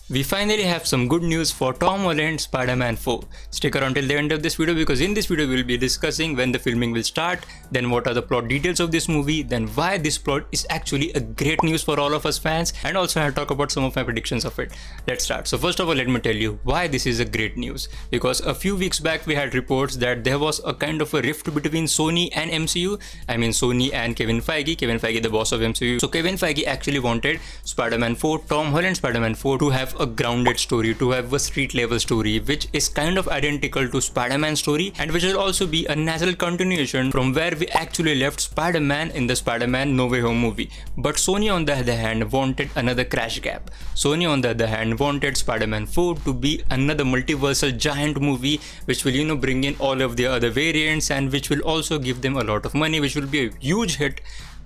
We finally have some good news for Tom Holland Spider-Man 4. Stick around till the end of this video because in this video we'll be discussing when the filming will start, then what are the plot details of this movie, then why this plot is actually a great news for all of us fans, and also I'll talk about some of my predictions of it. Let's start. So first of all, let me tell you why this is a great news. Because a few weeks back we had reports that there was a kind of a rift between Sony and MCU. I mean Sony and Kevin Feige the boss of MCU. So Kevin Feige actually wanted Spider-Man 4, Tom Holland Spider-Man 4 to have a grounded story, to have a street level story which is kind of identical to Spider-Man story and which will also be a natural continuation from where we actually left Spider-Man in the Spider-Man No Way Home movie. But Sony on the other hand wanted another crash gap. Sony on the other hand wanted Spider-Man 4 to be another multiversal giant movie which will bring in all of the other variants and which will also give them a lot of money, which will be a huge hit.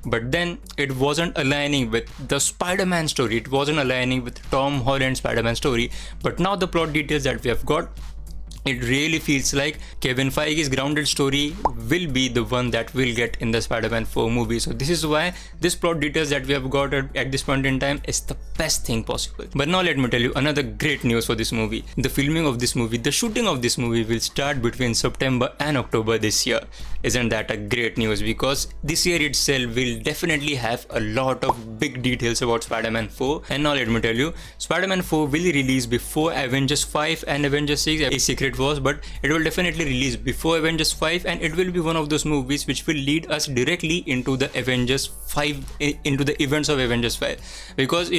But then it wasn't aligning with the Spider-Man story, it wasn't aligning with Tom Holland's Spider-Man story. But now the plot details that we have got, it really feels like Kevin Feige's grounded story will be the one that we'll get in the Spider-Man 4 movie. So this is why this plot details that we have got at this point in time is the best thing possible. But now let me tell you another great news for this movie. The filming of this movie, the shooting of this movie will start between September and October this year. Isn't that a great news? Because this year itself will definitely have a lot of big details about Spider-Man 4. And now let me tell you, Spider-Man 4 will release before Avengers 5 and Avengers 6. A secret was, but it will definitely release before Avengers 5, and it will be one of those movies which will lead us directly into the Avengers 5, into the events of Avengers 5. Because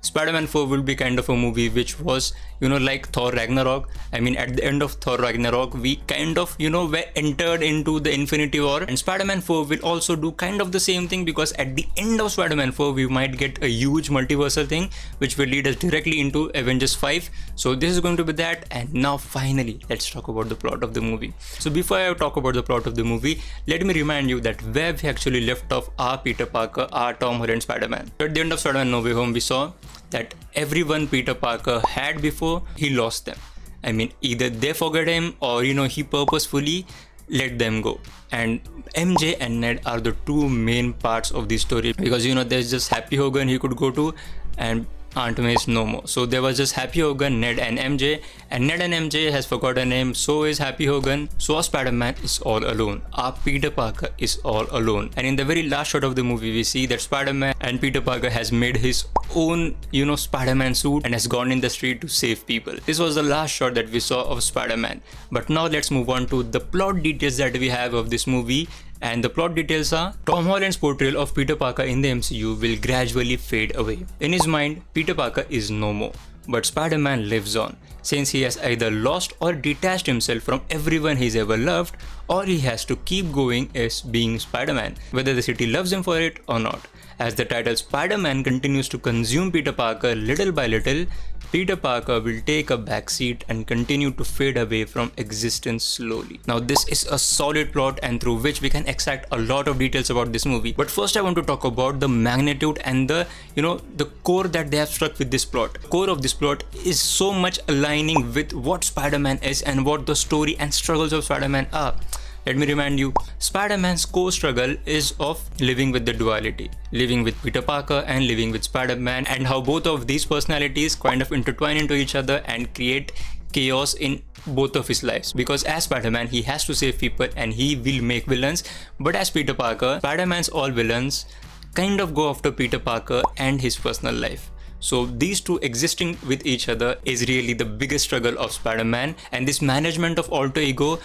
Spider-Man 4 will be kind of a movie which was like Thor Ragnarok. I mean, at the end of Thor Ragnarok we kind of were entered into the Infinity War, and Spider-Man 4 will also do kind of the same thing, because at the end of Spider-Man 4 we might get a huge multiversal thing which will lead us directly into Avengers 5. So this is going to be that. And now finally let's talk about the plot of the movie. So before I talk about the plot of the movie, let me remind you that where we actually left off our Peter Parker, our Tom Holland Spider-Man. At the end of Spider-Man No Way Home we saw that everyone Peter Parker had before, he lost them. I mean, either they forget him or he purposefully let them go. And MJ and Ned are the two main parts of the story, because there's just Happy Hogan he could go to, and Aunt May is no more. So there was just Happy Hogan, Ned and MJ, and Ned and MJ has forgotten him, so is Happy Hogan. So our Spider-Man is all alone, our Peter Parker is all alone. And in the very last shot of the movie we see that Spider-Man and Peter Parker has made his own Spider-Man suit and has gone in the street to save people. This was the last shot that we saw of Spider-Man. But now let's move on to the plot details that we have of this movie. And the plot details are: Tom Holland's portrayal of Peter Parker in the MCU will gradually fade away. In his mind, Peter Parker is no more, but Spider-Man lives on, since he has either lost or detached himself from everyone he's ever loved, or he has to keep going as being Spider-Man, whether the city loves him for it or not. As the title Spider-Man continues to consume Peter Parker little by little, Peter Parker will take a backseat and continue to fade away from existence slowly. Now this is a solid plot and through which we can extract a lot of details about this movie. But first I want to talk about the magnitude and the the core that they have struck with this plot. The core of this plot is so much aligning with what Spider-Man is and what the story and struggles of Spider-Man are. Let me remind you, Spider-Man's core struggle is of living with the duality, living with Peter Parker and living with Spider-Man, and how both of these personalities kind of intertwine into each other and create chaos in both of his lives. Because as Spider-Man he has to save people and he will make villains, but as Peter Parker, Spider-Man's all villains kind of go after Peter Parker and his personal life. So these two existing with each other is really the biggest struggle of Spider-Man, and this management of alter ego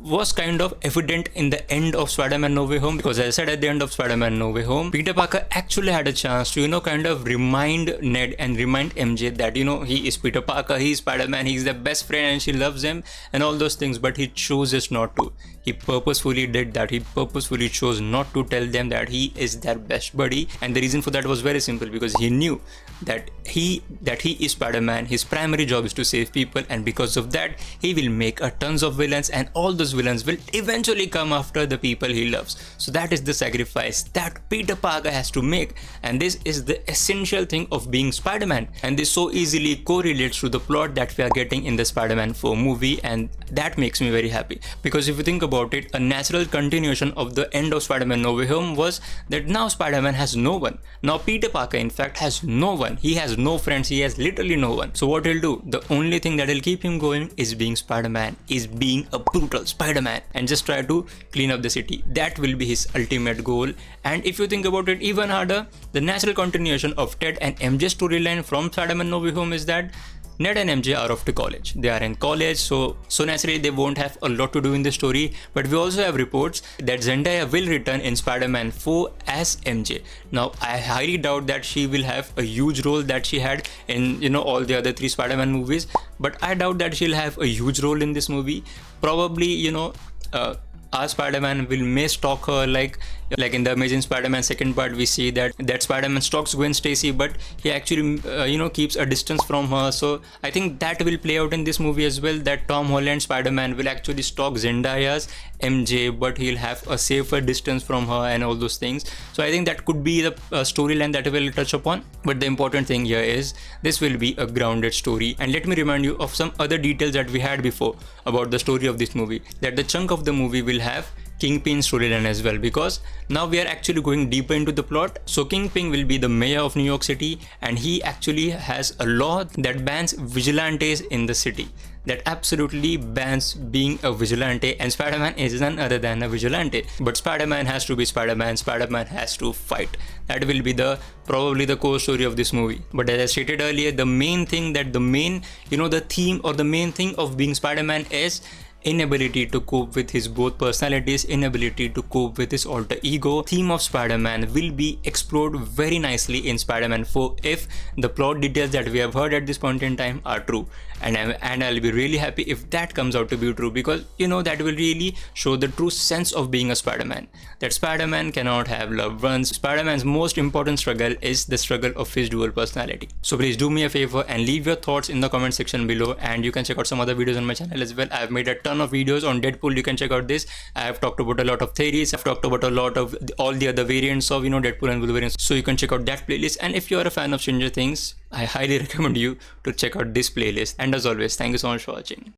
was kind of evident in the end of Spider-Man No Way Home, because as I said, at the end of Spider-Man No Way Home, Peter Parker actually had a chance to kind of remind Ned and remind MJ that he is Peter Parker, he is Spider-Man, he is their best friend and she loves him and all those things, but he chooses not to. He purposefully did that. He purposefully chose not to tell them that he is their best buddy, and the reason for that was very simple, because he knew that he is Spider-Man, his primary job is to save people, and because of that he will make a tons of villains and all the his villains will eventually come after the people he loves. So that is the sacrifice that Peter Parker has to make, and this is the essential thing of being Spider-Man, and this so easily correlates to the plot that we are getting in the Spider-Man 4 movie, and that makes me very happy. Because if you think about it, a natural continuation of the end of Spider-Man No Way Home was that now Spider-Man has no one. Now Peter Parker in fact has no one. He has no friends, he has literally no one. So what he'll do, the only thing that will keep him going is being Spider-Man, is being a brutal Spider-Man and just try to clean up the city. That will be his ultimate goal. And if you think about it even harder, the natural continuation of Ted and MJ storyline from Spider-Man No Way Home is that Ned and MJ are off to college. They are in college, so naturally they won't have a lot to do in the story. But we also have reports that Zendaya will return in Spider-Man 4 as MJ. Now, I highly doubt that she will have a huge role that she had in all the other 3 Spider-Man movies. But I doubt that she'll have a huge role in this movie. Probably, our Spider-Man may stalk her like in the Amazing Spider-Man second part. We see that Spider-Man stalks Gwen Stacy, but he actually keeps a distance from her. So I think that will play out in this movie as well, that Tom Holland Spider-Man will actually stalk Zendaya's MJ, but he'll have a safer distance from her and all those things. So I think that could be the storyline that we'll touch upon. But the important thing here is this will be a grounded story. And let me remind you of some other details that we had before about the story of this movie, that the chunk of the movie will have Kingpin storyline as well, because now we are actually going deeper into the plot. So Kingpin will be the mayor of New York City, and he actually has a law that bans vigilantes in the city, that absolutely bans being a vigilante, and Spider-Man is none other than a vigilante. But Spider-Man has to be Spider-Man, Spider-Man has to fight. That will be probably the core story of this movie. But as I stated earlier, the main thing the theme or the main thing of being Spider-Man is inability to cope with his both personalities, inability to cope with his alter ego. Theme of Spider-Man will be explored very nicely in Spider-Man 4 if the plot details that we have heard at this point in time are true. And I'll be really happy if that comes out to be true, because that will really show the true sense of being a Spider-Man, that Spider-Man cannot have loved ones. Spider-Man's most important struggle is the struggle of his dual personality. So please do me a favor and leave your thoughts in the comment section below, and you can check out some other videos on my channel as well. I've made a ton of videos on Deadpool. You can check out this. I have talked about a lot of theories. I've talked about a lot of all the other variants of Deadpool and Wolverine. So you can check out that playlist. And if you are a fan of Stranger Things, I highly recommend you to check out this playlist. And as always, thank you so much for watching.